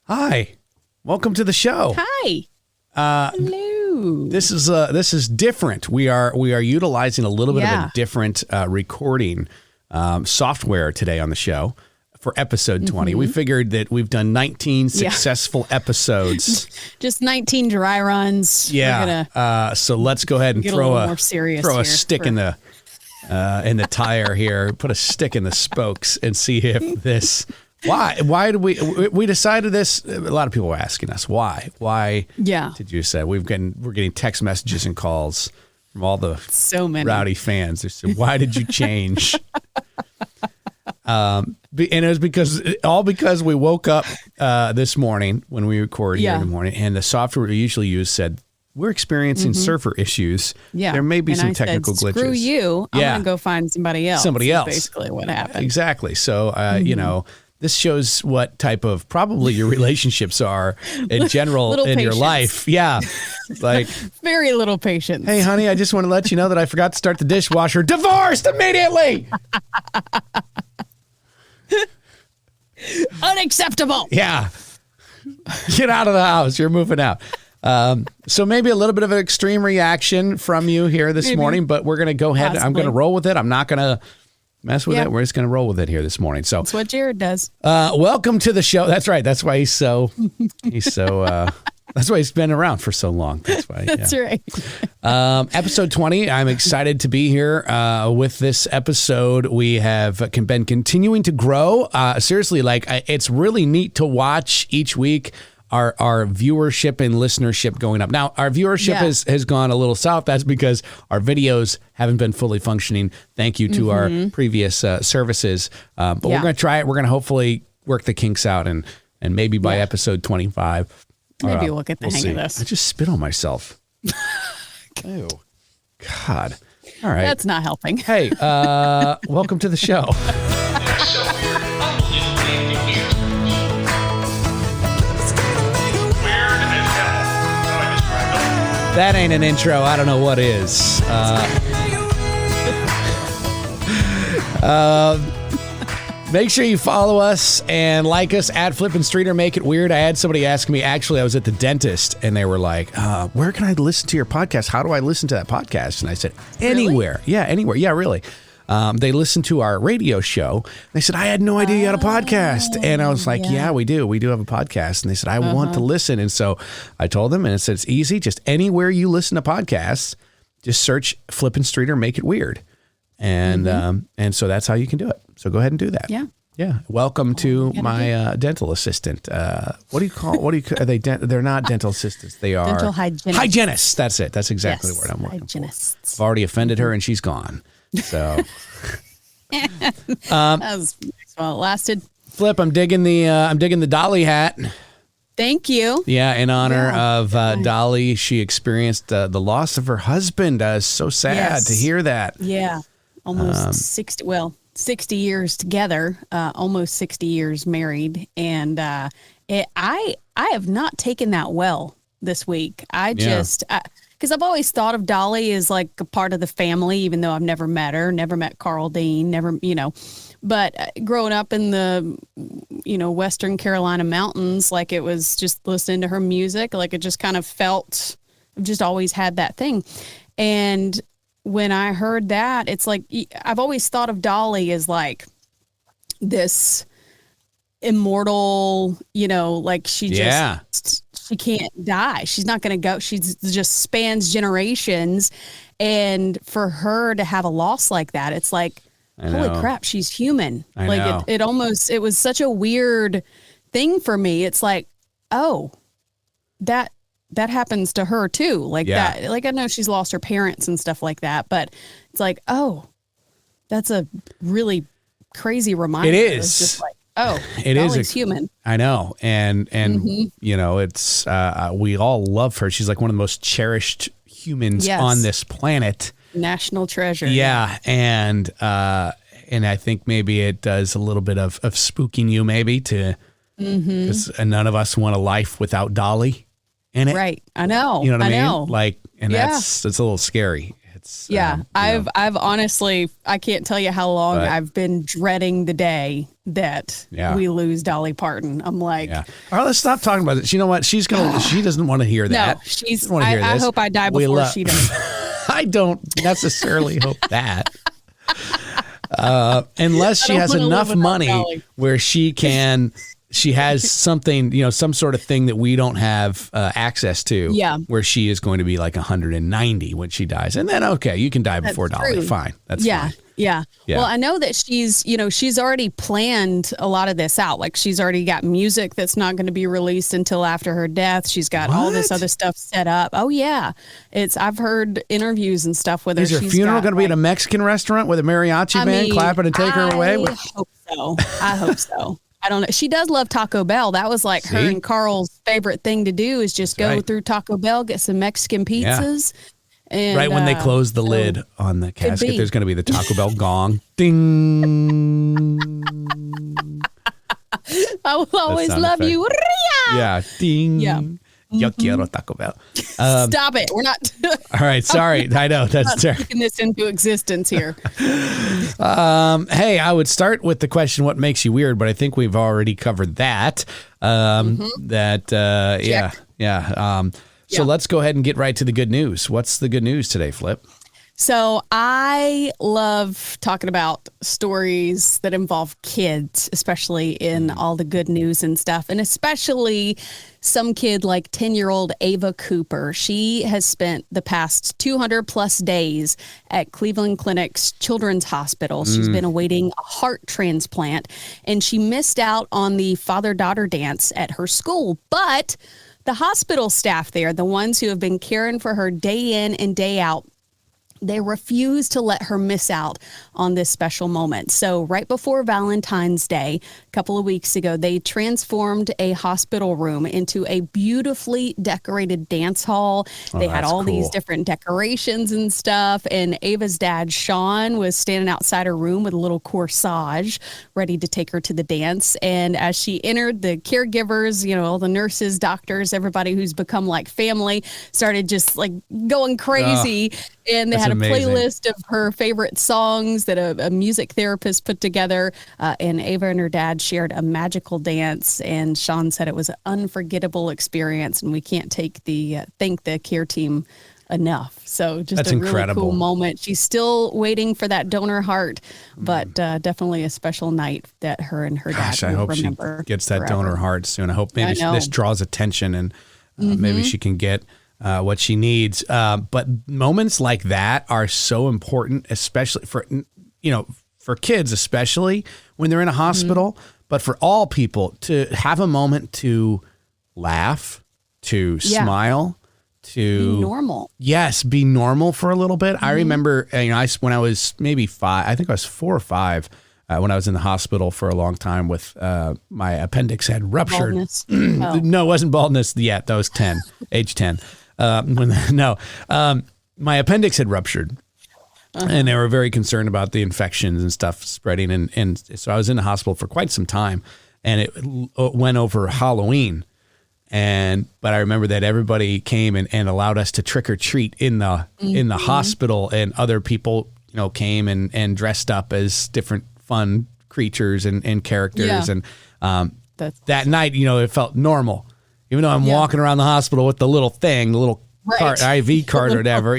Hi, welcome to the show. Hi. Hello. This is different. We are utilizing a little bit of a different recording software today on the show for episode 20. We figured that we've done 19 successful episodes. Just 19 dry runs. Yeah. So let's go ahead and throw a stick in the tire here. Put a stick in the spokes and see if this. Why did we decided this? A lot of people were asking us why. Yeah. Did you say we're getting text messages and calls from all the so many rowdy fans? They said, "Why did you change?" And it was because we woke up this morning when we record here in the morning, and the software we usually use said we're experiencing server issues. Yeah, there may be and some I technical said, glitches. Screw you! I'm gonna go find somebody else. Basically, what happened? Exactly. So you know. This shows what type of probably your relationships are in general in your life. Yeah. Like very little patience. Hey, honey, I just want to let you know that I forgot to start the dishwasher. Divorced immediately. Unacceptable. Yeah. Get out of the house. You're moving out. So maybe a little bit of an extreme reaction from you here this morning, but we're going to go ahead. Possibly. I'm going to roll with it. I'm not going to mess with it. We're just going to roll with it here this morning. So that's what Jared does. Welcome to the show. That's right. That's why that's why he's been around for so long. That's why. That's right. Episode 20. I'm excited to be here with this episode. We have been continuing to grow. Seriously, it's really neat to watch each week. Our viewership and listenership going up. Now, our viewership has gone a little south. That's because our videos haven't been fully functioning. Thank you to our previous services. But we're going to try it. We're going to hopefully work the kinks out. And maybe by episode 25. Maybe we'll get the hang of this. I just spit on myself. Ew. God. All right. That's not helping. Hey, welcome to the show. That ain't an intro. I don't know what is. Make sure you follow us and like us at Flippin' Street or Make It Weird. I had somebody ask me, actually, I was at the dentist, and they were like, where can I listen to your podcast? How do I listen to that podcast? And I said, anywhere. Really? Yeah, anywhere. Yeah, really. They listened to our radio show. They said, I had no idea you had a podcast. And I was like, yeah, we do. We do have a podcast. And they said, I want to listen. And so I told them, and it said, it's easy. Just anywhere you listen to podcasts, just search Flippin' Street or Make It Weird. And so that's how you can do it. So go ahead and do that. Yeah. Yeah. Welcome to my dental assistant. What do you call, are they? They're not dental assistants. They are dental hygienists. Hygienists. That's it. That's exactly the word I'm working for. I've already offended her and she's gone. So that was well, it lasted. Flip, I'm digging the Dolly hat. Thank you. Yeah, in honor of Dolly. She experienced the loss of her husband. So sad to hear that. Yeah, almost 60 years together, almost 60 years married, and I have not taken that well this week. Because I've always thought of Dolly as like a part of the family, even though I've never met her, never met Carl Dean, but growing up in the, Western Carolina mountains, like it was just listening to her music, like it just kind of felt, I've just always had that thing. And when I heard that, it's like, I've always thought of Dolly as like this immortal, like she just... She can't die. She's not going to go. She's just spans generations. And for her to have a loss like that, it's like, holy crap, she's human. It was such a weird thing for me. It's like, oh, that happens to her too. Like that, like I know she's lost her parents and stuff like that, but it's like, oh, that's a really crazy reminder. It is. It's just like, oh, it is human. I know. And it's, we all love her. She's like one of the most cherished humans on this planet. National treasure. Yeah. And I think maybe it does a little bit of spooking you maybe because none of us want a life without Dolly in it. Right. I know. You know what I mean? Like, and it's a little scary. It's I've honestly, I can't tell you how long I've been dreading the day that we lose Dolly Parton. I'm like, all right, let's stop talking about it. You know what? She doesn't want to hear that. No, I hope I die before she does. I don't necessarily hope that. Unless she has enough money where she has something, some sort of thing that we don't have access to, where she is going to be like 190 when she dies. And then, okay, you can die before Dolly. Fine. That's fine. Yeah. Well, I know that she's already planned a lot of this out. Like she's already got music that's not going to be released until after her death. She's got all this other stuff set up. Oh yeah. I've heard interviews and stuff with her. Is her funeral going to be at a Mexican restaurant with a mariachi band clapping and take her away? I hope so. I don't know. She does love Taco Bell. That was like her and Carl's favorite thing to do is just go through Taco Bell, get some Mexican pizzas. Yeah. And, right when they close the lid on the casket, there's going to be the Taco Bell gong. Ding. I will always love you. Yeah. Ding. Yeah. Yo quiero Taco Bell. Stop it. We're not. All right. Sorry. I know. That's taking this into existence here. Hey, I would start with the question, what makes you weird? But I think we've already covered that. So let's go ahead and get right to the good news. What's the good news today, Flip? So I love talking about stories that involve kids, especially in all the good news and stuff, and especially some kid like 10-year-old Ava Cooper. She has spent the past 200 plus days at Cleveland Clinic's Children's Hospital. She's been awaiting a heart transplant, and she missed out on the father-daughter dance at her school, but the hospital staff there, the ones who have been caring for her day in and day out, they refuse to let her miss out on this special moment. So right before Valentine's Day, a couple of weeks ago, they transformed a hospital room into a beautifully decorated dance hall. They had all these different decorations and stuff. And Ava's dad, Sean, was standing outside her room with a little corsage ready to take her to the dance. And as she entered, the caregivers, all the nurses, doctors, everybody who's become like family started just like going crazy. And they had a playlist of her favorite songs that a music therapist put together. And Ava and her dad shared a magical dance. And Sean said it was an unforgettable experience. And we can't thank the care team enough. So just That's a really incredible. Cool moment. She's still waiting for that donor heart, but definitely a special night that her and her dad will remember. I hope she gets that forever. donor heart soon. I hope maybe this draws attention and maybe she can get what she needs. But moments like that are so important, especially for kids, especially when they're in a hospital, but for all people to have a moment to laugh, to smile, to be normal. Yes, be normal for a little bit. I remember, when I was maybe 5, I think I was 4 or 5, when I was in the hospital for a long time with my appendix had ruptured. Baldness? No, it wasn't baldness yet. That was 10, age 10. My appendix had ruptured, and they were very concerned about the infections and stuff spreading. And so I was in the hospital for quite some time, and it went over Halloween. But I remember that everybody came and allowed us to trick or treat in the hospital, and other people, came and dressed up as different fun creatures and characters. And that night, it felt normal. Even though I'm walking around the hospital with the little thing, the little cart, IV card or whatever.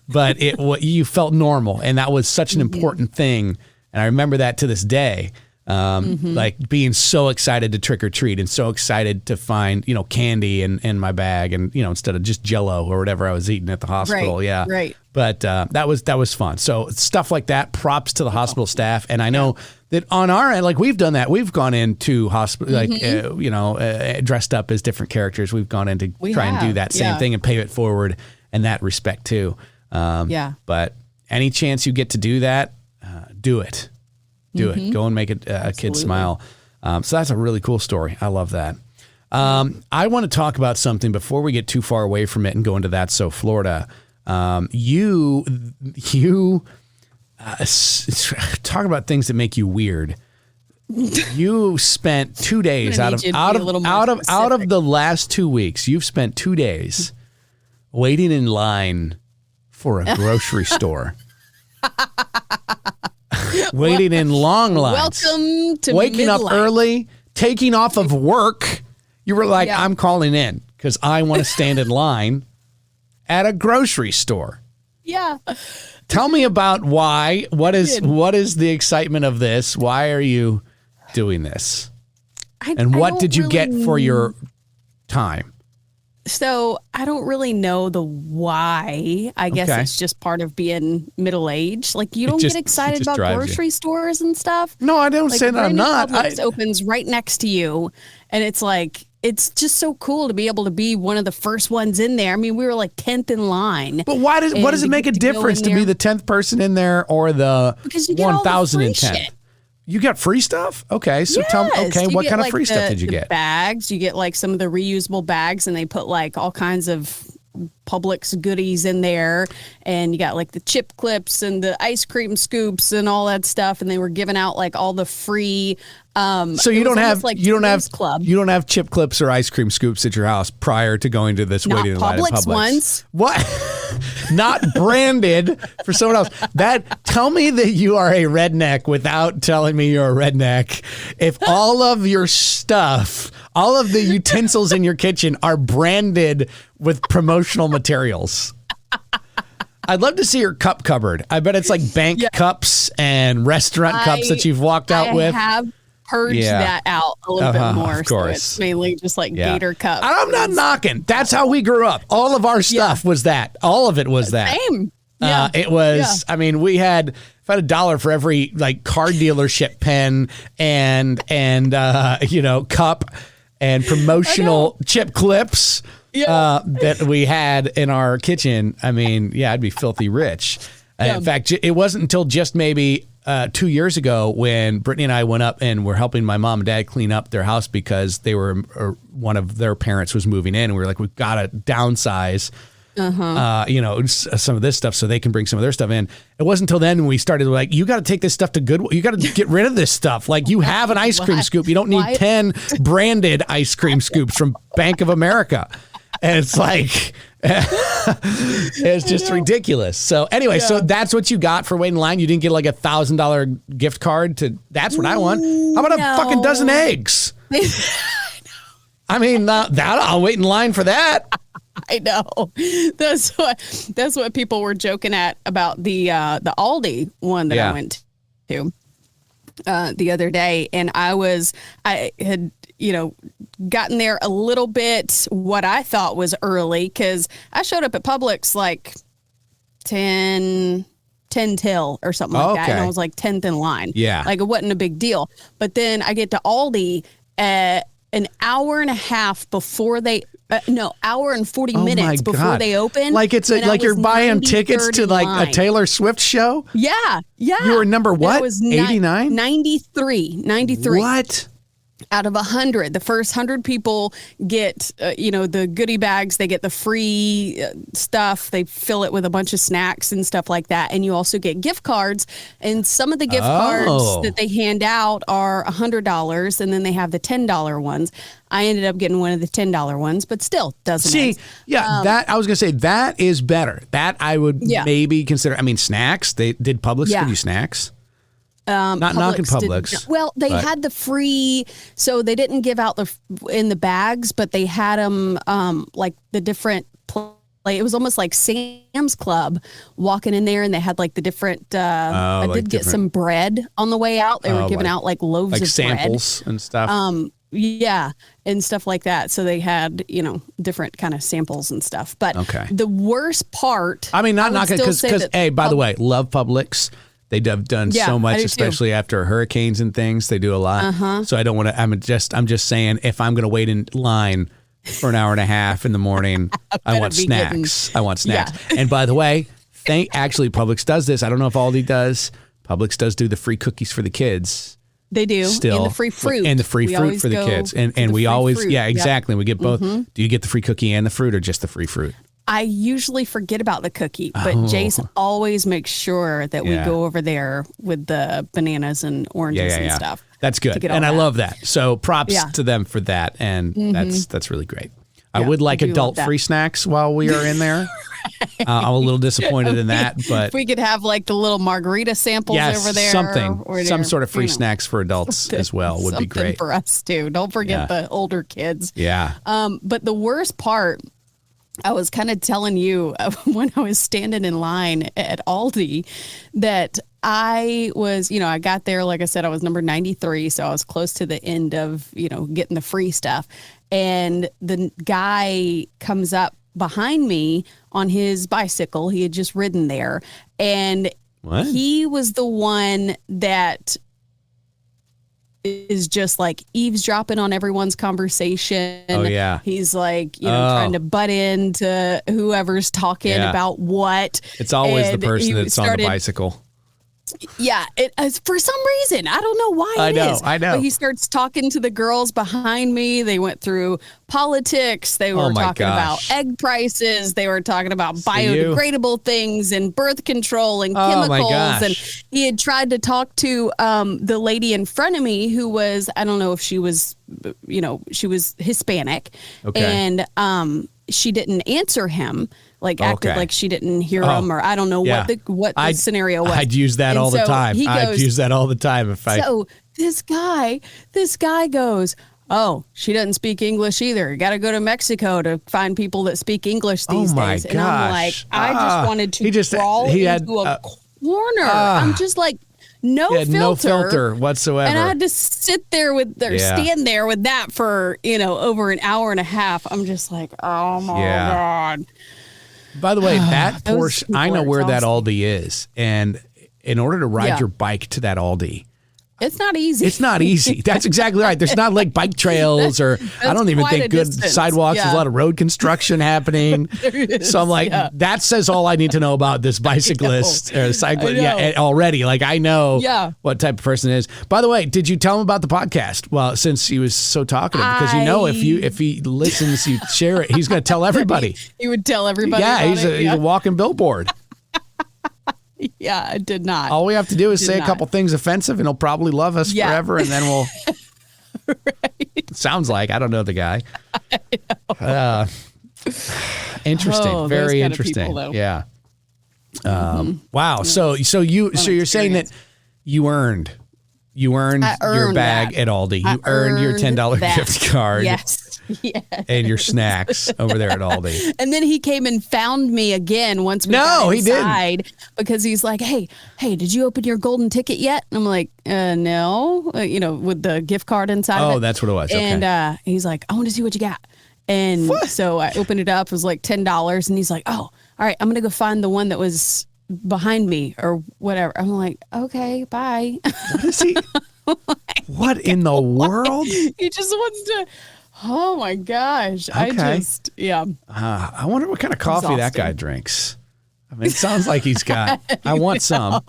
But you felt normal. And that was such an important thing. And I remember that to this day, like being so excited to trick or treat and so excited to find, candy in my bag and, instead of just Jell-O or whatever I was eating at the hospital. Right. But that was fun. So stuff like that, props to the hospital staff. And I know that on our end, like we've done that. We've gone into hospital, dressed up as different characters. We've gone in to try and do that same thing and pay it forward in that respect too. But any chance you get to do that, do it. Do it. Go and make a kid smile. So that's a really cool story. I love that. I want to talk about something before we get too far away from it and go into That's So Florida. You talk about things that make you weird. You spent 2 days out of the last 2 weeks. You've spent 2 days waiting in line for a grocery store. Waiting in long lines. Welcome to waking midlife. up early, taking off of work. You were like, Yeah. I'm calling in because I want to stand in line at a grocery store. Yeah. Tell me about why. What is the excitement of this? Why are you doing this? And what don't did you get really- for your time? So I don't really know the why. I guess Okay. it's just part of being middle aged. Like you don't just- get excited it just about drives you. grocery stores and stuff. No, I don't Like say that I'm Brandon not. Publix opens right next to you, and it's like it's just so cool to be able to be one of the first ones in there. I mean, we were like 10th in line. But what does And it to make a get to go difference in to be there- the 10th person in there or the Because you get all the free 1010th? shit. You got free stuff? Okay, so tell me. Yes, Okay, you what get, kind of like, free stuff the- did you the get? Bags. You get like some of the reusable bags, and they put like all kinds of Publix goodies in there, and you got like the chip clips and the ice cream scoops and all that stuff, and they were giving out like all the free. So you it was don't have almost like you don't have Sam's Club. you don't have chip clips or ice cream scoops at your house prior to going to this Not waiting in line at Publix Publix. ones. What? Not branded for someone else. Tell me that you are a redneck without telling me you're a redneck. If all of your stuff, all of the utensils in your kitchen are branded with promotional materials. I'd love to see your cup cupboard. I bet it's like bank cups and restaurant cups that you've walked out with. I have purged Yeah. that out a little bit more. of course. So it's mainly just like Gator cups. I'm not knocking. That's how we grew up. All of our stuff was that. All of it was that. Same. Yeah. It was, I mean, we had $1 for every like car dealership pen and cup and promotional chip clips that we had in our kitchen. I mean, yeah, I'd be filthy rich. In fact, it wasn't until just maybe 2 years ago when Brittany and I went up and were helping my mom and dad clean up their house because they were one of their parents was moving in, and we were like, we've got to downsize. Some of this stuff so they can bring some of their stuff in. It wasn't until then when we started like, you got to take this stuff to Goodwill. You got to get rid of this stuff. Like you have an ice cream scoop. You don't need 10 branded ice cream scoops from Bank of America. And it's like, it's just ridiculous. So anyway, so that's what you got for waiting in line. You didn't get like $1,000 gift card that's what I want. How about a fucking dozen eggs? I mean, I'll wait in line for that. I know. That's what people were joking at about the Aldi one that I went to the other day, and I had gotten there a little bit what I thought was early because I showed up at Publix like 10 till or something like that, and I was like 10th in line. Yeah, like it wasn't a big deal. But then I get to Aldi at an hour and a half before they. hour and 40 minutes before they open. Like it's like you're buying tickets to like a Taylor Swift show? Yeah. You were number what? 89? 93. What? Out of 100, the first 100 people get, the goodie bags. They get the free stuff. They fill it with a bunch of snacks and stuff like that. And you also get gift cards. And some of the gift cards that they hand out are $100. And then they have the $10 ones. I ended up getting one of the $10 ones, but still doesn't. See, that I was going to say that is better. That I would maybe consider. I mean, snacks. They did Publix give you snacks? Not knocking Publix. Well, they had the free, so they didn't give out in the bags, but they had them like the different. It was almost like Sam's Club walking in there, and they had like the different. I did get some bread on the way out. They were giving out like loaves of samples bread. And stuff. Yeah, and stuff like that. So they had, different kind of samples and stuff. But the worst part. I mean, not knocking because hey, by the way, love Publix. They've done so much, especially after hurricanes and things. They do a lot. So I don't want to. I'm just saying, if I'm going to wait in line for an hour and a half in the morning, I want snacks. I want snacks. Yeah. And by the way, actually, Publix does this. I don't know if Aldi does. Publix does do the free cookies for the kids. They do. Still. And the free fruit. And the free fruit for the kids. And we always, exactly. We get both. Do you get the free cookie and the fruit or just the free fruit? I usually forget about the cookie, but Jace always makes sure that we go over there with the bananas and oranges and stuff. That's good. And I love that. So props to them for that. And that's really great. I would like do love adult that. free snacks while we are in there. I'm a little disappointed in that, but If we could have like the little margarita samples yes, over there. something, or some there, sort of free you know, snacks for adults as well would be something great. for us too. Don't forget the older kids. Yeah. But the worst part, I was kind of telling you when I was standing in line at Aldi that I was, I got there, like I said, I was number 93. So I was close to the end of, getting the free stuff. And the guy comes up behind me on his bicycle. He had just ridden there. And What? he was the one that is just like eavesdropping on everyone's conversation. Oh, yeah. He's like, trying to butt into whoever's talking Yeah. about what. It's always And the person he that's on started- the bicycle. Yeah, for some reason, I don't know why I it know, is. I know. But he starts talking to the girls behind me. They went through politics. They were Oh my talking about gosh. egg prices. They were talking about you. biodegradable things and birth control and Oh my chemicals. gosh. And he had tried to talk to the lady in front of me who was, I don't know if she was, she was Hispanic. Okay. And she didn't answer him. Like acted Okay. like she didn't hear him, or I don't know Yeah. what the scenario was. I'd use that And all the so time. he I'd goes- use that all the time if I. So this guy goes, oh, she doesn't speak English either. You got to go to Mexico to find people that speak English these Oh my days. And I'm like, gosh. I just wanted to crawl he had, into a corner. I'm just like, no filter. no filter whatsoever. And I had to stand there with that for, over an hour and a half. I'm just like, oh my God. By the way, that Those portion, people I know are where that exhausting. Aldi is. And in order to ride Yeah. your bike to that Aldi, It's not easy. it's not easy. That's exactly right. There's not like bike trails or I don't even quite a think good distance. sidewalks. There's a Yeah. lot of road construction happening. So I'm like, that says all I need to know about this bicyclist or cyclist. I know. Yeah, already. Like I know Yeah. what type of person it is. By the way, did you tell him about the podcast? Well, since he was so talkative, because if he listens, you share it, he's going to tell everybody. He would tell everybody. Yeah, about he's it. a walking billboard. Yeah, I did not. All we have to do is Did say a not. couple things offensive, and he'll probably love us Yeah. forever, and then we'll. Sounds like I don't know the guy. Interesting, Oh, those very kind of interesting. people, though. Yeah. Wow. So you're saying that you earned your earned bag that. at Aldi. I You earned your earned $10 that. gift card. Yes. Yes. And your snacks over there at Aldi. And then he came and found me again once we No, got he didn't. inside because he's like, hey, did you open your golden ticket yet? And I'm like, no, with the gift card inside of it. Oh, that's what it was. Okay. And he's like, I want to see what you got. And so I opened it up. It was like $10. And he's like, oh, all right, I'm going to go find the one that was behind me or whatever. I'm like, okay, bye. What is he? What in the world? He just wants to. Oh my gosh. Okay. Yeah. I wonder what kind of coffee that guy Exhausting. drinks. I mean, it sounds like he's got. I want some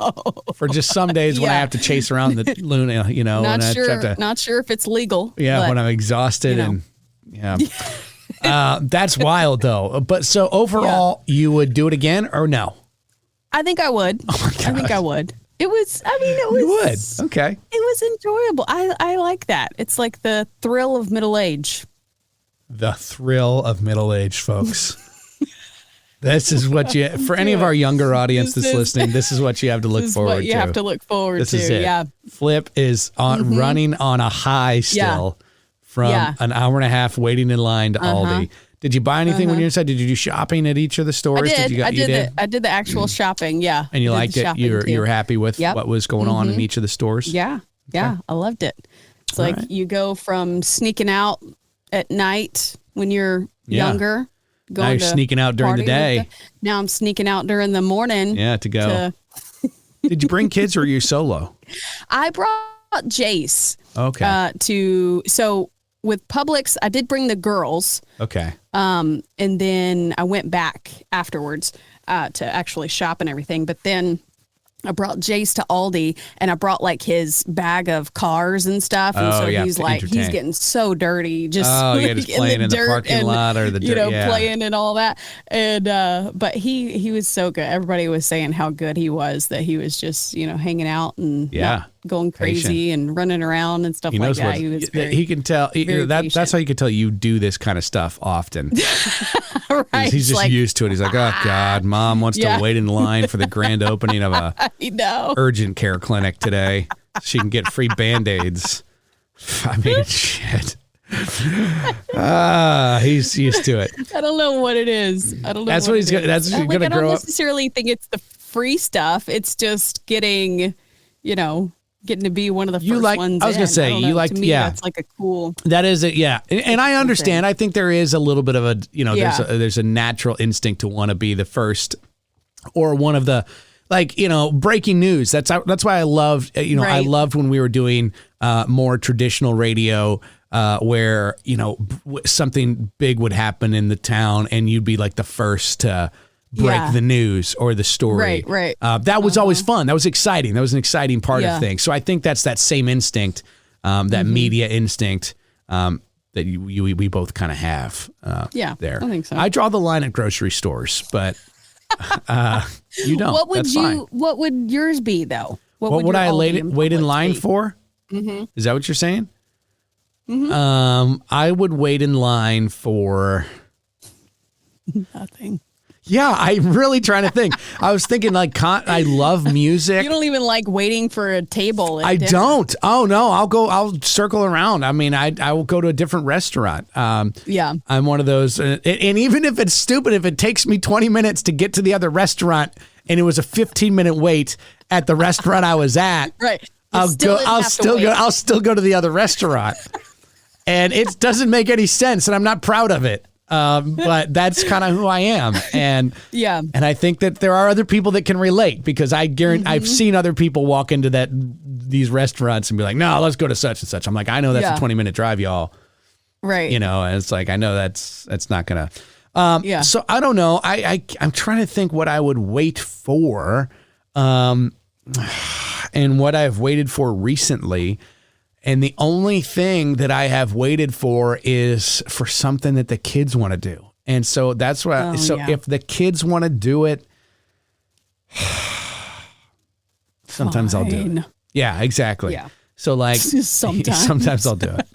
for just some days when I Yeah. have to chase around the Luna, and Not I sure. have to, Not sure if it's legal. yeah, but when I'm exhausted you know. and that's wild though. But so overall, you would do it again or no? I think I would. Oh my I think gosh. I would. It was. I mean, it was. You would. Okay. It was enjoyable. I like that. It's like the thrill of middle age. The thrill of middle age, folks. This is what you for any of our younger audience This that's is- listening. This is what you have to look This is forward what you to. have to look forward This to. is it. Yeah. Flip is on running on a high still from Yeah. an hour and a half waiting in line to Aldi. Did you buy anything when you were inside? Did you do shopping at each of the I stores? did. You I did. I did the actual shopping. Yeah. And you I did liked the it. shopping, You too. were happy with Yep. what was going on in each of the stores. Yeah. Yeah. I loved it. It's like right. you go from sneaking out at night when you're Yeah. younger. Now you're to sneaking out during the party with day. now I'm sneaking out during the morning. Yeah, to go. to- Did you bring kids or are you solo? I brought Jace Okay. so with Publix, I did bring the girls. Okay. And then I went back afterwards to actually shop and everything. But then I brought Jace to Aldi and I brought like his bag of cars and stuff. And Oh, so yeah, he's to like, entertain. he's getting so dirty. Just, Oh, yeah, just playing in the dirt parking and, lot or the dirt, yeah. playing and all that. And, but he was so good. Everybody was saying how good he was, that he was just, hanging out and Yeah. going crazy and running around and stuff like that. He was he can tell. That's how you can tell you do this kind of stuff often. Right. He's just used to it. He's like, oh God, Mom wants to wait in line for the grand opening of a urgent care clinic today. So she can get free Band-Aids. I mean, shit. He's used to it. I don't know what it is. I don't know. That's what he's gonna. That's what he's gonna grow up. I don't necessarily think it's the free stuff. It's just getting to be one of the first ones. I was gonna say you like. To me, that's like a cool. That is it. Yeah, and I understand. I think there is a little bit of a there's a natural instinct to want to be the first or one of the. Breaking news. That's why I loved, I loved when we were doing more traditional radio where, something big would happen in the town and you'd be like the first to break the news or the story. Right. That was always fun. That was exciting. That was an exciting part of things. So I think that's that same instinct, that media instinct that we both kind of have there. I think so. I draw the line at grocery stores, but... you don't. What would yours be though? What would I wait in line for? Mm-hmm. Is that what you're saying? Mm-hmm. I would wait in line for nothing. Yeah, I'm really trying to think. I was thinking I love music. You don't even like waiting for a table. I don't. Oh no, I'll circle around. I mean, I will go to a different restaurant. I'm one of those. And even if it's stupid, if it takes me 20 minutes to get to the other restaurant and it was a 15-minute wait at the restaurant I was at, right. I'll still go to the other restaurant. And it doesn't make any sense and I'm not proud of it. But that's kind of who I am. And and I think that there are other people that can relate because I guarantee I've seen other people walk into these restaurants and be like, no, let's go to such and such. I'm like, I know that's a 20-minute drive, y'all. Right. And it's like, I know that's not going to. So I don't know. I'm trying to think what I would wait for and what I've waited for recently. And the only thing that I have waited for is for something that the kids want to do. And so that's what, if the kids want to do it, sometimes I'll do it. Yeah, exactly. Yeah. So sometimes I'll do it.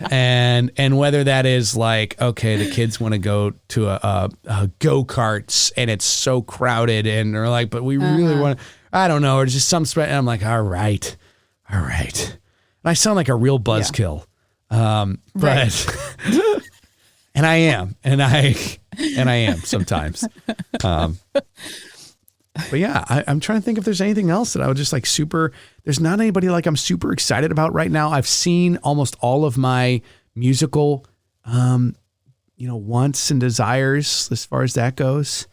And whether that is like, okay, the kids want to go to a go-karts and it's so crowded and they're like, but we really want to, I don't know, or just some, and I'm like, all right. I sound like a real buzzkill, but and I am, and I am sometimes. But yeah, I'm trying to think if there's anything else that I would just like super. There's not anybody like I'm super excited about right now. I've seen almost all of my musical, wants and desires as far as that goes.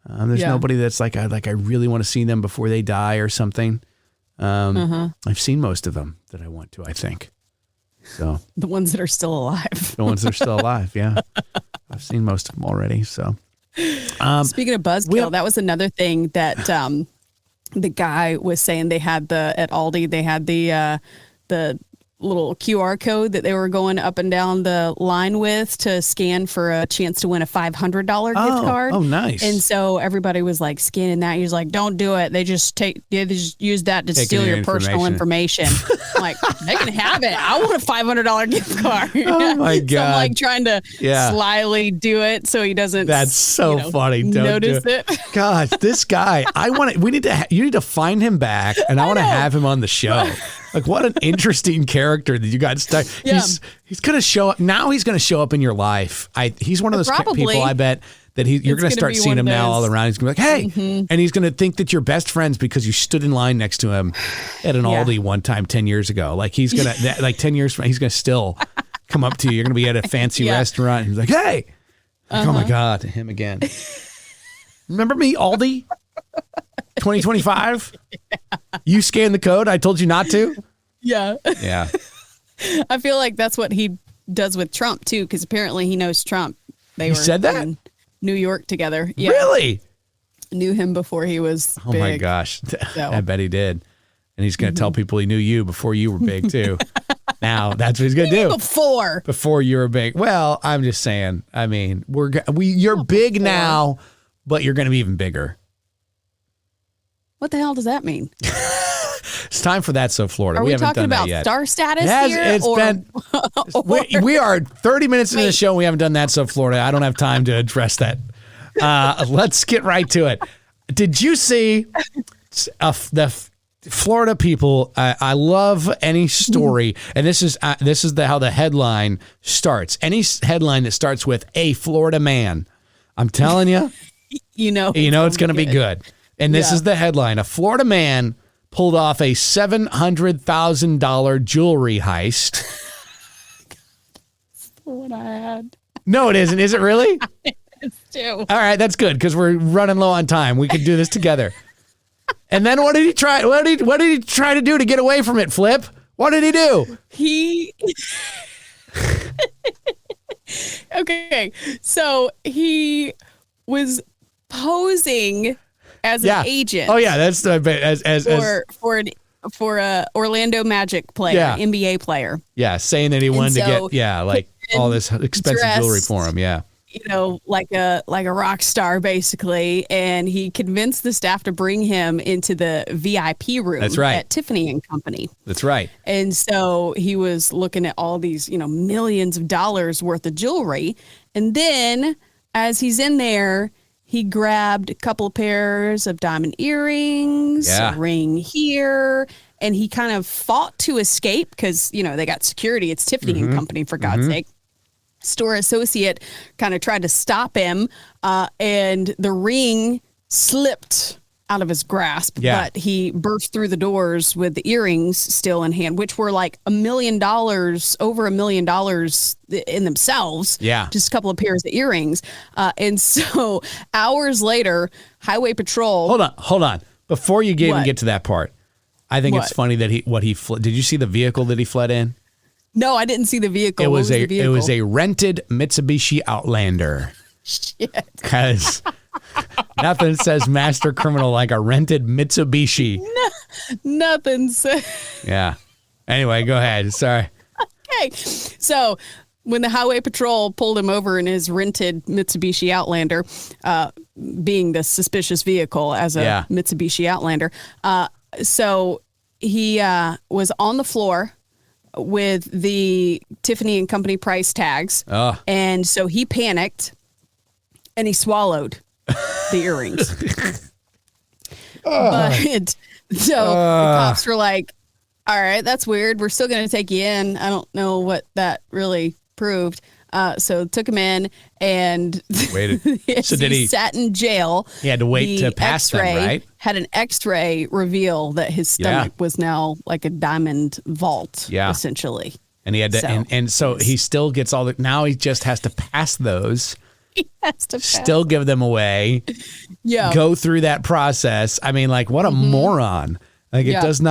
There's nobody that's like I really want to see them before they die or something. I've seen most of them that I want to, I think. So the ones that are still alive. Yeah. I've seen most of them already. So speaking of buzzkill, that was another thing that the guy was saying. They had at Aldi, they had the little QR code that they were going up and down the line with to scan for a chance to win a $500 gift card. Oh, nice. And so everybody was like scanning that. He was like, don't do it. They just use that to steal your personal information. I'm like, they can have it. I want a $500 gift card. Oh my God. So I'm like trying to slyly do it so he doesn't. That's so funny. Don't notice it. Gosh, this guy, you need to find him back and I want to have him on the show. Like, what an interesting character that you got stuck. Yeah. He's going to show up. Now he's going to show up in your life. He's one of those people, I bet, that you're going to start seeing him now all around. He's going to be like, hey. And he's going to think that you're best friends because you stood in line next to him at an Aldi one time 10 years ago. Like, he's going to, like 10 years from now, he's going to still come up to you. You're going to be at a fancy restaurant. And he's like, hey. Like, oh, my God, him again. Remember me, Aldi? 2025? You scanned the code. I told you not to. Yeah. I feel like that's what he does with Trump too, because apparently he knows Trump. He said that in New York together. Yeah. Really? Knew him before he was big. Oh my gosh. So. I bet he did. And he's going to tell people he knew you before you were big too. Now that's what he's going to do. Before you were big. Well, I'm just saying. I mean, you're big now, but you're going to be even bigger. What the hell does that mean? It's time for That's So Florida. Are we haven't talking done about that yet. star status here? It's been. We are 30 minutes into the show and we haven't done That's So Florida. I don't have time to address that. Let's get right to it. Did you see the Florida people? I love any story, and this is how the headline starts. Any headline that starts with "a Florida man," I'm telling you, you know it's going to be good. And this is the headline: a Florida man pulled off a $700,000 jewelry heist. What I had. No, it isn't. Is it really? It's too. All right, that's good because we're running low on time. We could do this together. And then what did he try? What did he try to do to get away from it, Flip? What did he do? Okay, so he was posing as an agent. Oh yeah, that's for a Orlando Magic player, NBA player. Yeah, saying that he wanted to get all this expensive jewelry for him. Yeah. Like a rock star, basically. And he convinced the staff to bring him into the VIP room at Tiffany and Company. That's right. And so he was looking at all these, millions of dollars worth of jewelry. And then as he's in there, he grabbed a couple of pairs of diamond earrings, a ring here, and he kind of fought to escape because, they got security. It's Tiffany and Company, for God's sake. Store associate kind of tried to stop him, and the ring slipped out of his grasp, but he burst through the doors with the earrings still in hand, which were like $1 million, over $1 million in themselves. Yeah. Just a couple of pairs of earrings. And so hours later, Highway Patrol. Hold on. Before you even get to that part, I think it's funny that did you see the vehicle that he fled in? No, I didn't see the vehicle. It was a rented Mitsubishi Outlander. Shit. Because nothing says master criminal like a rented Mitsubishi. Nothing says. Yeah. Anyway, go ahead. Sorry. Okay. So when the Highway Patrol pulled him over in his rented Mitsubishi Outlander, being the suspicious vehicle as a Mitsubishi Outlander, so he was on the floor with the Tiffany and Company price tags. And so he panicked and he swallowed the earrings. But so the cops were like, all right, that's weird. We're still going to take you in. I don't know what that really proved. So took him in and waited. So he sat in jail. He had to wait to pass them, right? Had an X-ray reveal that his stomach was now like a diamond vault, essentially. And he had to, and so he still gets now he just has to pass those. He has to still give them away. Yeah. Go through that process. I mean, like, what a moron. Like, it has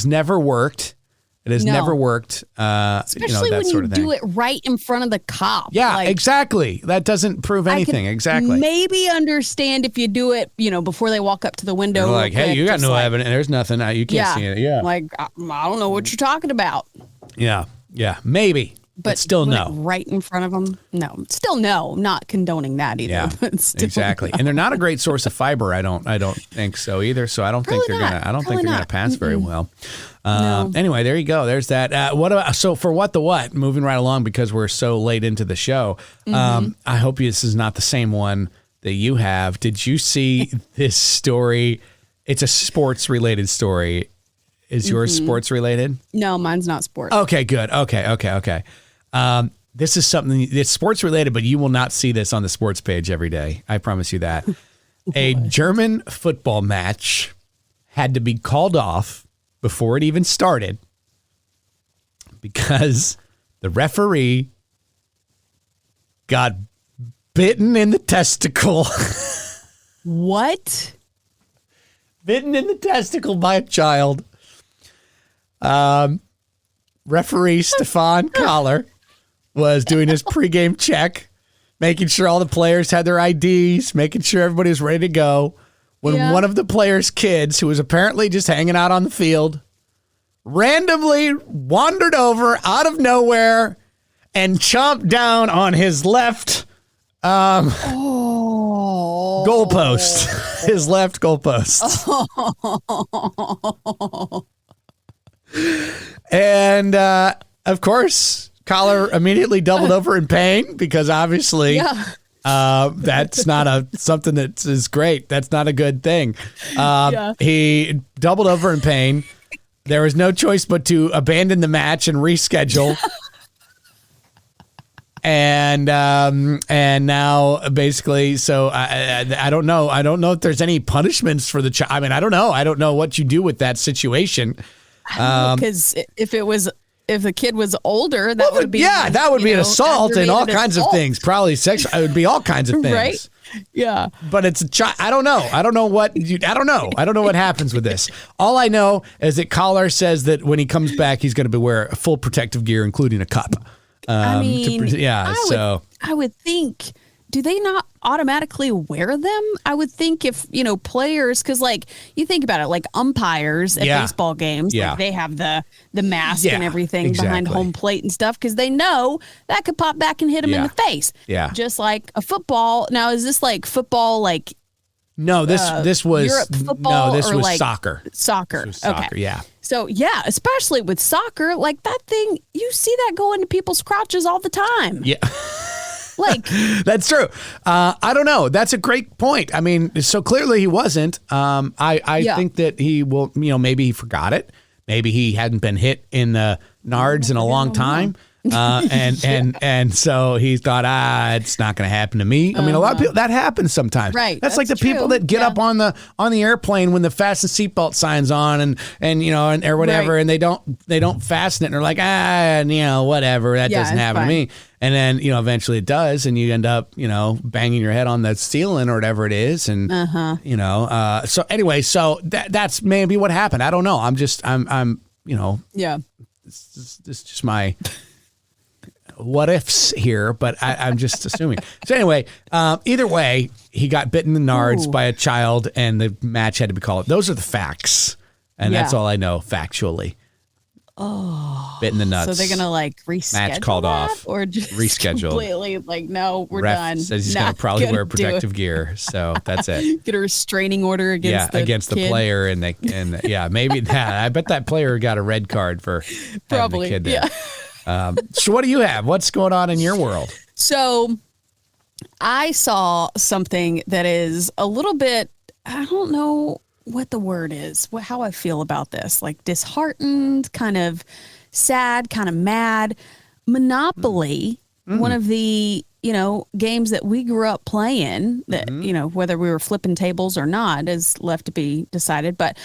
never worked. It has never worked. Especially that when sort you of thing. do it right in front of the cop. Yeah, exactly. That doesn't prove anything. Exactly. Maybe understand if you do it, before they walk up to the window. They're like, hey, you got no evidence. There's nothing. You can't see it. Yeah. Like, I don't know what you're talking about. Yeah. Yeah. Maybe. But still no. Right in front of them? No. Still no. Not condoning that either. Yeah, exactly. And they're not a great source of fiber. I don't think so either. So I don't think they're gonna pass very well. No. Anyway, there you go. There's that. What about for what the what? Moving right along because we're so late into the show. I hope this is not the same one that you have. Did you see this story? It's a sports related story. Is yours sports related? No, mine's not sports. Okay, good. Okay. This is something that's sports related, but you will not see this on the sports page every day. I promise you that. A German football match had to be called off before it even started because the referee got bitten in the testicle. What? Bitten in the testicle by a child. Referee Stefan Kohler was doing his pregame check, making sure all the players had their IDs, making sure everybody was ready to go. When one of the players' kids, who was apparently just hanging out on the field, randomly wandered over out of nowhere and chomped down on his left goalpost. His left goalpost. And of course, Collar immediately doubled over in pain because obviously that's not something that is great. That's not a good thing. He doubled over in pain. There was no choice but to abandon the match and reschedule. And now basically, so I don't know. I don't know if there's any punishments for the child. I mean, I don't know. I don't know what you do with that situation. Because if the kid was older, that would be that would be an assault and all kinds of things. Probably sexual. It would be all kinds of things. Right? Yeah. But it's a child. I don't know. I don't know what happens with this. All I know is that Collar says that when he comes back, he's going to wear full protective gear, including a cup. I mean, I would think, do they not automatically wear them? I would think if, players, because like you think about it, like umpires at baseball games, like they have the mask and everything behind home plate and stuff because they know that could pop back and hit them in the face. Yeah. Just like a football. Now, is this like football, like? No, this was Europe football. No, this was like soccer. Soccer. Okay. Yeah. So yeah, especially with soccer, like that thing, you see that go into people's crotches all the time. Yeah. Like that's true. I don't know. That's a great point. I mean, so clearly he wasn't. I think that he will. Maybe he forgot it. Maybe he hadn't been hit in the nards in a long time. And so he thought, it's not going to happen to me. I mean, a lot of people, that happens sometimes. Right. That's like the people that get up on the airplane when the fasten seatbelt sign's on and or whatever, and they don't fasten it and they're like, whatever, that doesn't happen to me. And then, eventually it does, and you end up, banging your head on the ceiling or whatever it is. And, so anyway, so that's maybe what happened. I don't know. I'm this is just my what ifs here, but I'm just assuming. So anyway, either way, he got bitten in the nards by a child and the match had to be called. Those are the facts. And that's all I know factually. Oh, bitten the nuts. So they're going to like reschedule match called off or just reschedule completely like, no, we're Ref done. Says he's going to probably wear protective gear. So that's it. Get a restraining order against the player and maybe that. I bet that player got a red card for probably having the kid there. So what do you have? What's going on in your world? So I saw something that is a little bit, I don't know what the word is, how I feel about this, like disheartened, kind of sad, kind of mad. Monopoly, one of the, games that we grew up playing that, whether we were flipping tables or not is left to be decided, but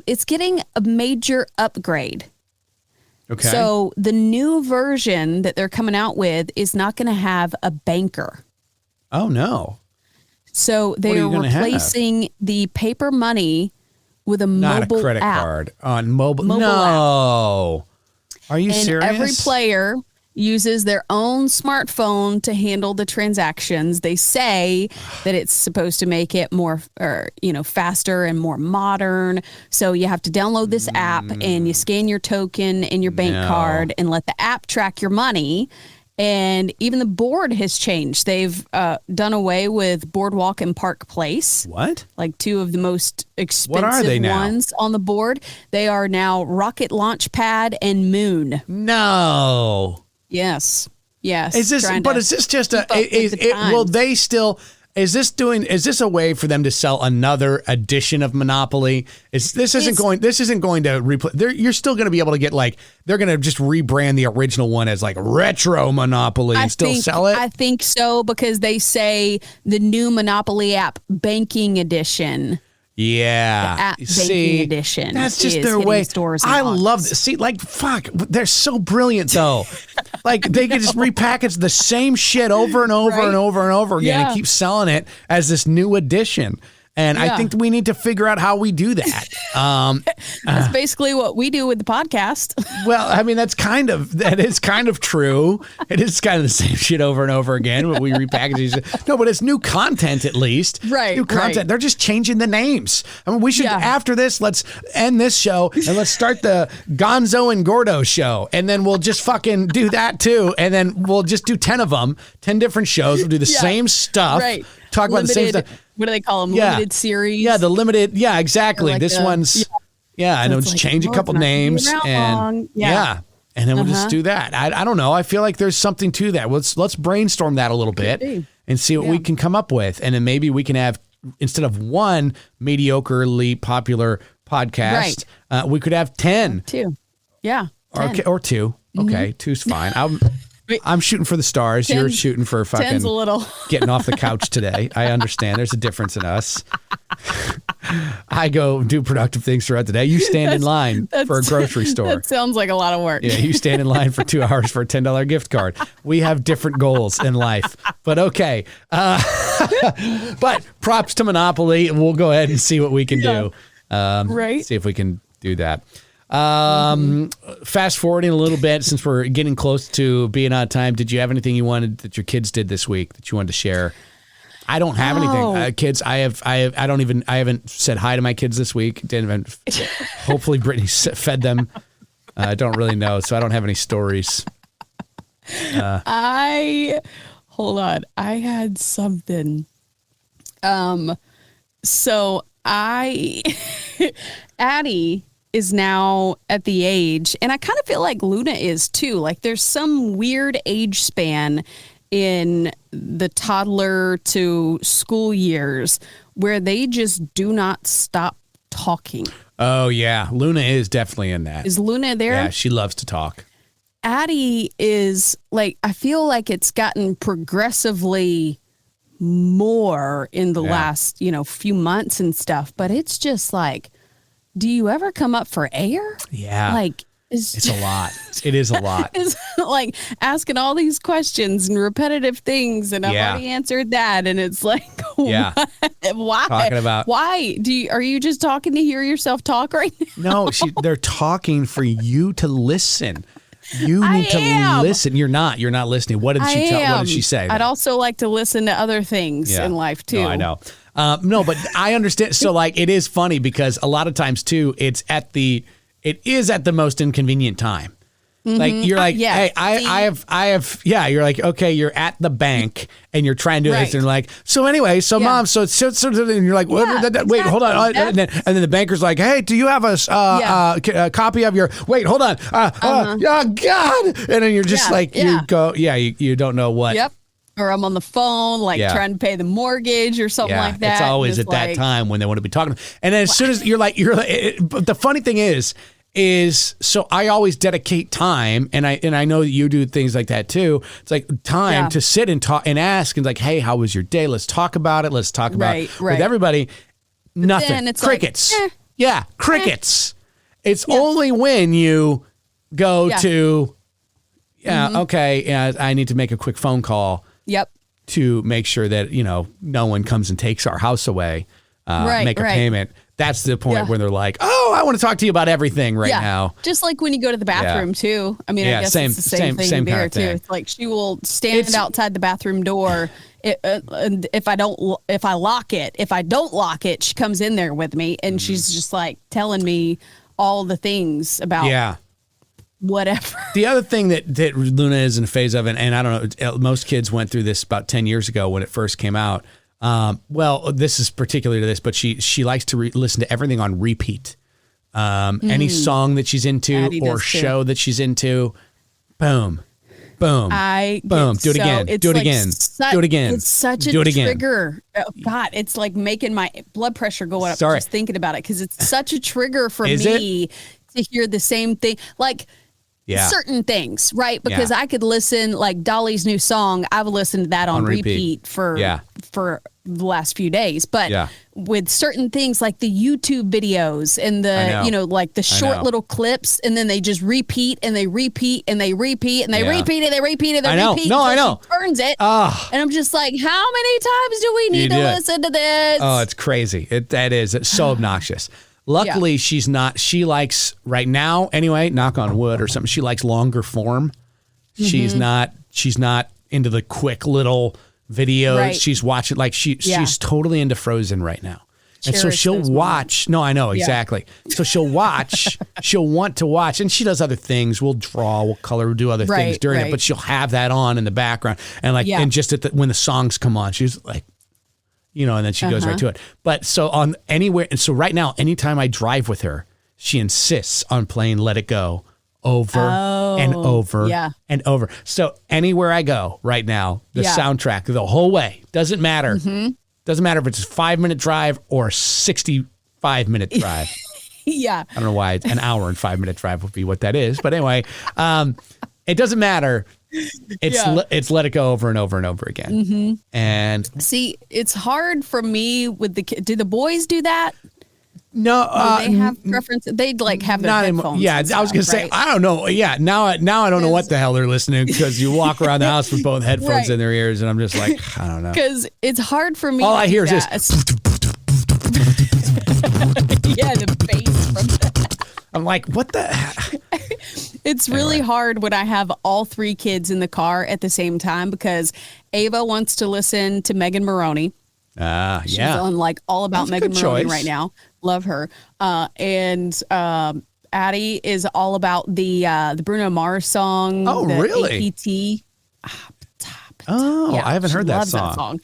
it's getting a major upgrade. Okay. So the new version that they're coming out with is not going to have a banker. Oh, no. So they are replacing the paper money with a mobile app. Not a credit card on mobile. No. App. Are you serious? Every player uses their own smartphone to handle the transactions. They say that it's supposed to make it more, faster and more modern. So you have to download this app and you scan your token and your bank card and let the app track your money. And even the board has changed. They've done away with Boardwalk and Park Place. What? Like two of the most expensive ones on the board. They are now Rocket Launchpad and Moon. No. Yes. Is this just will they still, is this a way for them to sell another edition of Monopoly? This isn't going to replace, you're still going to be able to get they're going to just rebrand the original one as retro Monopoly and sell it? I think so, because they say the new Monopoly app banking edition. Yeah. The app banking edition. That's just their way. I love this. See, they're so brilliant though. They can just repackage the same shit over and over and over and over again and keep selling it as this new edition. And I think we need to figure out how we do that. That's basically what we do with the podcast. Well, I mean, that is kind of true. It is kind of the same shit over and over again when we repackage it. No, but it's new content at least. Right. New content. Right. They're just changing the names. I mean, we should, after this, let's end this show and let's start the Gonzo and Gordo show. And then we'll just fucking do that too. And then we'll just do 10 of them, 10 different shows. We'll do the same stuff. Right. talk about the same stuff. What do they call them? Yeah. Limited series. Yeah, the limited. Yeah, exactly. Like this one's. Yeah, and it'll just change a couple names and and then we'll just do that. I don't know. I feel like there's something to that. Let's brainstorm that a little bit and see what we can come up with, and then maybe we can have, instead of one mediocrely popular podcast, we could have 10. 2. Yeah. 10. Or 2. Okay, 2's fine. I'm shooting for the stars. 10's, You're shooting for fucking 10's a little. getting off the couch today. I understand. There's a difference in us. I go do productive things throughout the day. You stand in line for a grocery store. That sounds like a lot of work. Yeah, you stand in line for 2 hours for a $10 gift card. We have different goals in life, but okay. But props to Monopoly. We'll go ahead and see what we can do. Right. See if we can do that. Fast forwarding a little bit, since we're getting close to being out of time, did you have anything you wanted that your kids did this week that you wanted to share? I don't have anything. Kids, I haven't said hi to my kids this week. Hopefully Brittany fed them. I don't really know, so I don't have any stories. Hold on. I had something. So Addie is now at the age, and I kind of feel like Luna is too. Like there's some weird age span in the toddler to school years where they just do not stop talking. Oh yeah. Luna is definitely in that. Is Luna there? Yeah, she loves to talk. Addie is like, I feel like it's gotten progressively more in the last, few months and stuff, but it's just like, do you ever come up for air? Yeah. Like, it's a lot. It is a lot. It's like asking all these questions and repetitive things, and I've already answered that, and it's like, why? Talking about why are you just talking to hear yourself talk right now? No, they're talking for you to listen. You need to listen. You're not listening. What did she tell? What did she say? I'd also like to listen to other things in life too. No, I know. No, but I understand. So like, it is funny because a lot of times too, it is at the most inconvenient time. Like you're like, hey, I have, you're like, okay, you're at the bank and you're trying to do this, and like, so anyway, so mom, so and you're like, wait, hold on, and then the banker's like, hey, do you have a copy of your? Wait, hold on, oh God, and then you're just like, you go, you don't know what. Yep. Or I'm on the phone, trying to pay the mortgage or something like that. It's always at that time when they want to be talking. And then as soon as you're like, but the funny thing is so I always dedicate time, and I know that you do things like that too. It's like time to sit and talk and ask, and like, hey, how was your day? Let's talk about it. Let's talk about it with everybody. Nothing. It's crickets. Like, crickets. It's only when you go to, okay, I need to make a quick phone call. Yep. To make sure that, no one comes and takes our house away, make a payment. That's the point where they're like, oh, I want to talk to you about everything now. Just like when you go to the bathroom too. I mean, I guess it's the same thing there too. It's like she will stand outside the bathroom door. And if I don't lock it, she comes in there with me, and she's just like telling me all the things about whatever. The other thing that Luna is in a phase of, and I don't know, most kids went through this about 10 years ago when it first came out. Well, this is particular to this, but she likes to listen to everything on repeat. Any song that she's into or show that she's into, boom, boom, boom. Do it again. Do it again. Do it again. It's such a trigger. Oh, God, it's like making my blood pressure go up just thinking about it, because it's such a trigger for me to hear the same thing. Like, certain things, right? Because I could listen, like Dolly's new song, I've listened to that on repeat for the last few days. But with certain things like the YouTube videos and the, like the short little clips, and then they just repeat and they repeat and they repeat and they repeat and they repeat and they repeat. No, I know. She turns it. And I'm just like, how many times do we need to listen to this? Oh, it's crazy. It's so obnoxious. Luckily, she likes right now anyway, knock on wood or something. She likes longer form. She's not into the quick little videos. Right. She's watching, like she's totally into Frozen right now. And so she'll watch. No, I know exactly. So she'll watch, she'll want to watch, and she does other things. We'll draw, we'll color, we'll do other things during it, but she'll have that on in the background. And and just when the songs come on, she's like, and then she goes right to it. But so on anywhere, and so right now, anytime I drive with her, she insists on playing Let It Go over and over and over. So anywhere I go right now, the soundtrack the whole way, doesn't matter. Doesn't matter if it's a 5-minute drive or a 65-minute drive. Yeah. I don't know why an hour and 5-minute drive would be what that is. But anyway, it doesn't matter. It's Let It Go over and over and over again. And see, it's hard for me with do the boys do that? No, they have preference. They'd like have their headphones. Yeah, I was gonna say I don't know. Yeah, now I don't know what the hell they're listening because you walk around the house with both headphones in their ears, and I'm just like, I don't know. Because it's hard for me. All I hear is this. Yeah, the bass from that. I'm like, what the? It's really hard when I have all 3 kids in the car at the same time because Ava wants to listen to Megan Maroney. She's on like all about Megan Maroney right now. Love her. And Addie is all about the Bruno Mars song. Oh, really? APT. I haven't heard that loves song. That song.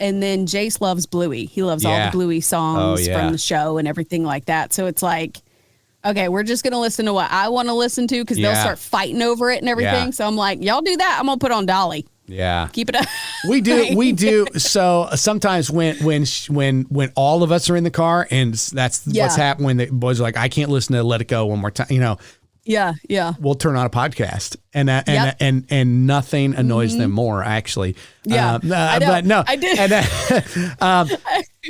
And then Jace loves Bluey. He loves all the Bluey songs from the show and everything like that. So it's like, okay, we're just going to listen to what I want to listen to because they'll start fighting over it and everything. So I'm like, y'all do that. I'm going to put on Dolly. Yeah. Keep it up. We do. So sometimes when all of us are in the car and that's what's happened when the boys are like, I can't listen to Let It Go one more time, Yeah. We'll turn on a podcast and nothing annoys them more actually. Yeah. But no, I did.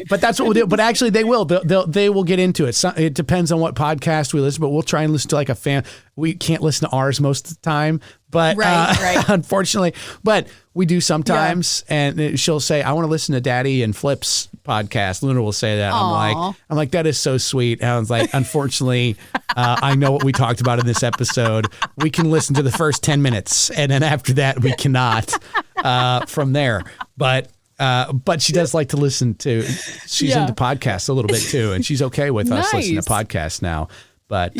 But that's what we'll do. But actually they will. They will get into it. It depends on what podcast we listen, but we'll try and listen to like a fan. We can't listen to ours most of the time, but unfortunately, but we do sometimes. And she'll say, I want to listen to Daddy and Flip's podcast. Luna will say that. I'm like, that is so sweet. And I was like, unfortunately, I know what we talked about in this episode. We can listen to the first 10 minutes. And then after that, we cannot from there. But she does like to listen to, she's into podcasts a little bit too. And she's okay with us listening to podcasts now. But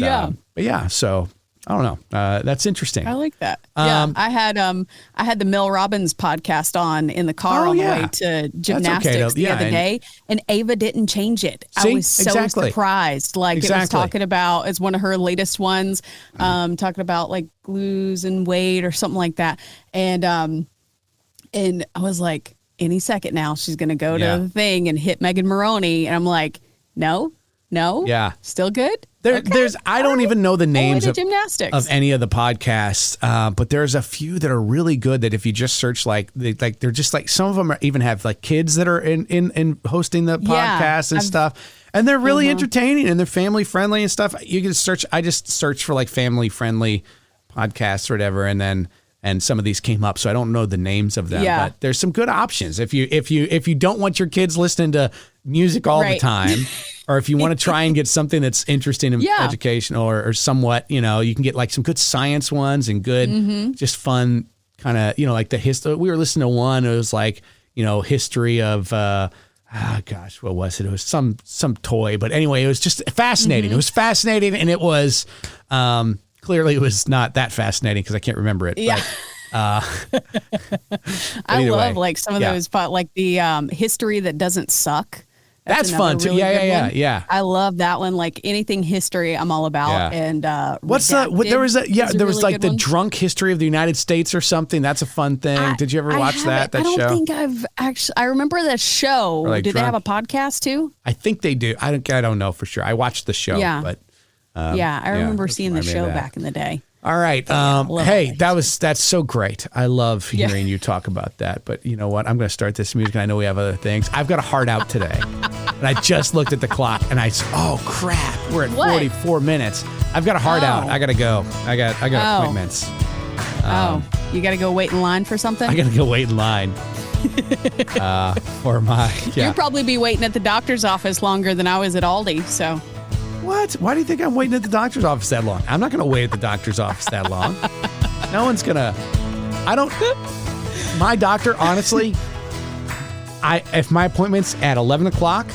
so I don't know. That's interesting. I like that. I had the Mel Robbins podcast on in the car on the way to gymnastics the other day, and Ava didn't change it. I was so surprised. Like it was talking about, it's one of her latest ones, talking about like glues and weight or something like that. And I was like, any second now she's going to go to the thing and hit Megan Maroney. And I'm like, no, still good. I don't even know the names of any of the podcasts, but there's a few that are really good that if you just search they're just like, some of them even have like kids that are in hosting the podcast and stuff, and they're really entertaining and they're family friendly and stuff. You can search. I just searched for like family friendly podcasts or whatever, and some of these came up, so I don't know the names of them. Yeah. But there's some good options if you don't want your kids listening to music all the time. Or if you want to try and get something that's interesting in education or somewhat, you can get like some good science ones and good, just fun kind of, like the history. We were listening to one, it was like, history of, what was it? It was some toy, but anyway, it was just fascinating. It was fascinating. And it was, clearly it was not that fascinating because I can't remember it. Yeah. But, I love like some of those, like the history that doesn't suck. That's fun too. Really Yeah. I love that one. Like anything history, I'm all about. Yeah. And what's there was like the drunk history of the United States or something. That's a fun thing. Did you ever watch that show? I don't think I've actually. I remember the show. Like, do they have a podcast too? I think they do. I don't know for sure. I watched the show. Yeah. But I remember seeing the show back in the day. All right. Hey, that's so great. I love hearing you talk about that. But you know what? I'm going to start this music. And I know we have other things. I've got a heart out today. And I just looked at the clock and oh crap, we're at 44 minutes. I've got a heart out. I got to go. I got appointments. You got to go wait in line for something? I got to go wait in line. You'll probably be waiting at the doctor's office longer than I was at Aldi, so. What? Why do you think I'm waiting at the doctor's office that long? I'm not going to wait at the doctor's office that long. No one's going to. My doctor, honestly, if my appointment's at 11 o'clock,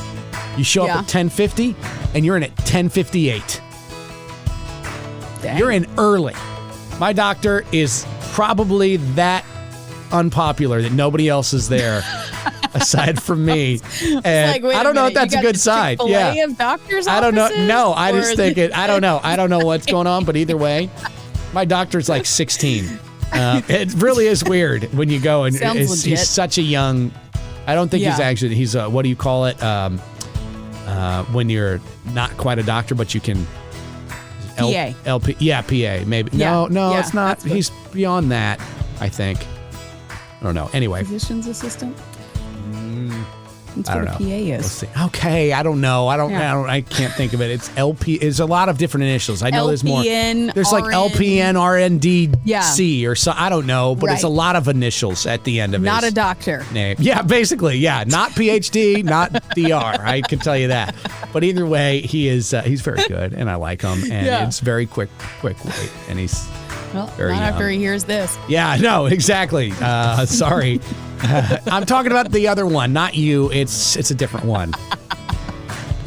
you show up at 10:50 and you're in at 10:58. Dang. You're in early. My doctor is probably that unpopular that nobody else is there aside from me. And like, wait I don't know if that's a good sign. Chick-fil-A of doctors' I don't know. offices, No, I or just think it. I don't know. I don't know what's going on, but either way, my doctor's like 16. It really is weird when you go and Sounds legit. he's such a young. I don't think he's what do you call it? When you're not quite a doctor, but you can. PA. LP. Yeah, PA. Maybe. Yeah, No, yeah, it's not. that's good. He's beyond that. I think. I don't know. Anyway. Physician's assistant. That's I don't what a know. PA is. We'll see. Okay, I don't know. I can't think of it. It's LP. There's a lot of different initials. I know there's more. LPN, There's like RN. LPN, RNDC, or so. I don't know, but it's a Right. lot of initials at the end of Not a his doctor. name. Yeah, basically. Yeah, not PhD, not DR. I can tell you that. But either way, he's very good, and I like him. And it's very quick wait, and he's. Well, Very not after young. he hears this. Yeah, no, exactly. Sorry. I'm talking about the other one, not you. It's a different one.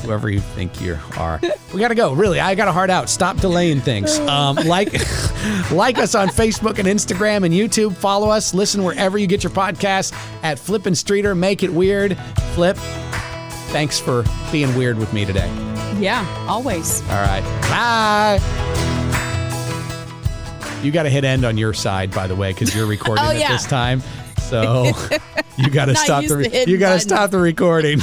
Whoever you think you are. We got to go. Really, I got a heart out. Stop delaying things. Like us on Facebook and Instagram and YouTube. Follow us. Listen wherever you get your podcasts at Flippin' Streeter. Make it weird. Flip, thanks for being weird with me today. Yeah, always. All right. Bye. You got to hit end on your side, by the way, because you're recording at this time. So you got to Not stop used to the hitting you got to buttons. stop the recording.